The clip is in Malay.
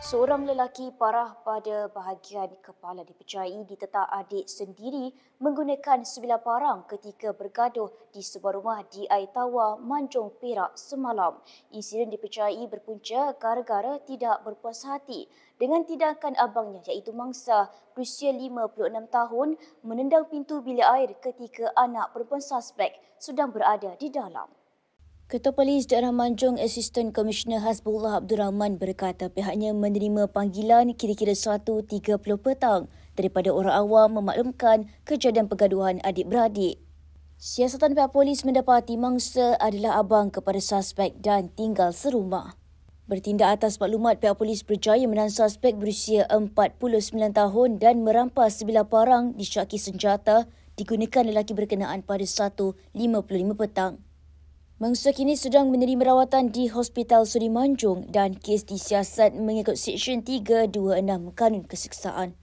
Seorang lelaki parah pada bahagian kepala dipercayai ditetak adik sendiri menggunakan sebilah parang ketika bergaduh di sebuah rumah di Air Tawar, Manjung Perak semalam. Insiden dipercayai berpunca gara-gara tidak berpuas hati dengan tindakan abangnya iaitu mangsa berusia 56 tahun menendang pintu bilik air ketika anak perempuan suspek sedang berada di dalam. Ketua Polis Daerah Manjung Asisten Komisioner Hasbullah Abdul Rahman berkata pihaknya menerima panggilan kira-kira 1.30 petang daripada orang awam memaklumkan kejadian pergaduhan adik-beradik. Siasatan pihak polis mendapati mangsa adalah abang kepada suspek dan tinggal serumah. Bertindak atas maklumat, pihak polis berjaya menahan suspek berusia 49 tahun dan merampas sebilah parang disyaki senjata digunakan lelaki berkenaan pada 1.55 petang. Mangsa kini sedang menerima rawatan di Hospital Seri Manjung dan kes disiasat mengikut Seksyen 326 Kanun Keseksaan.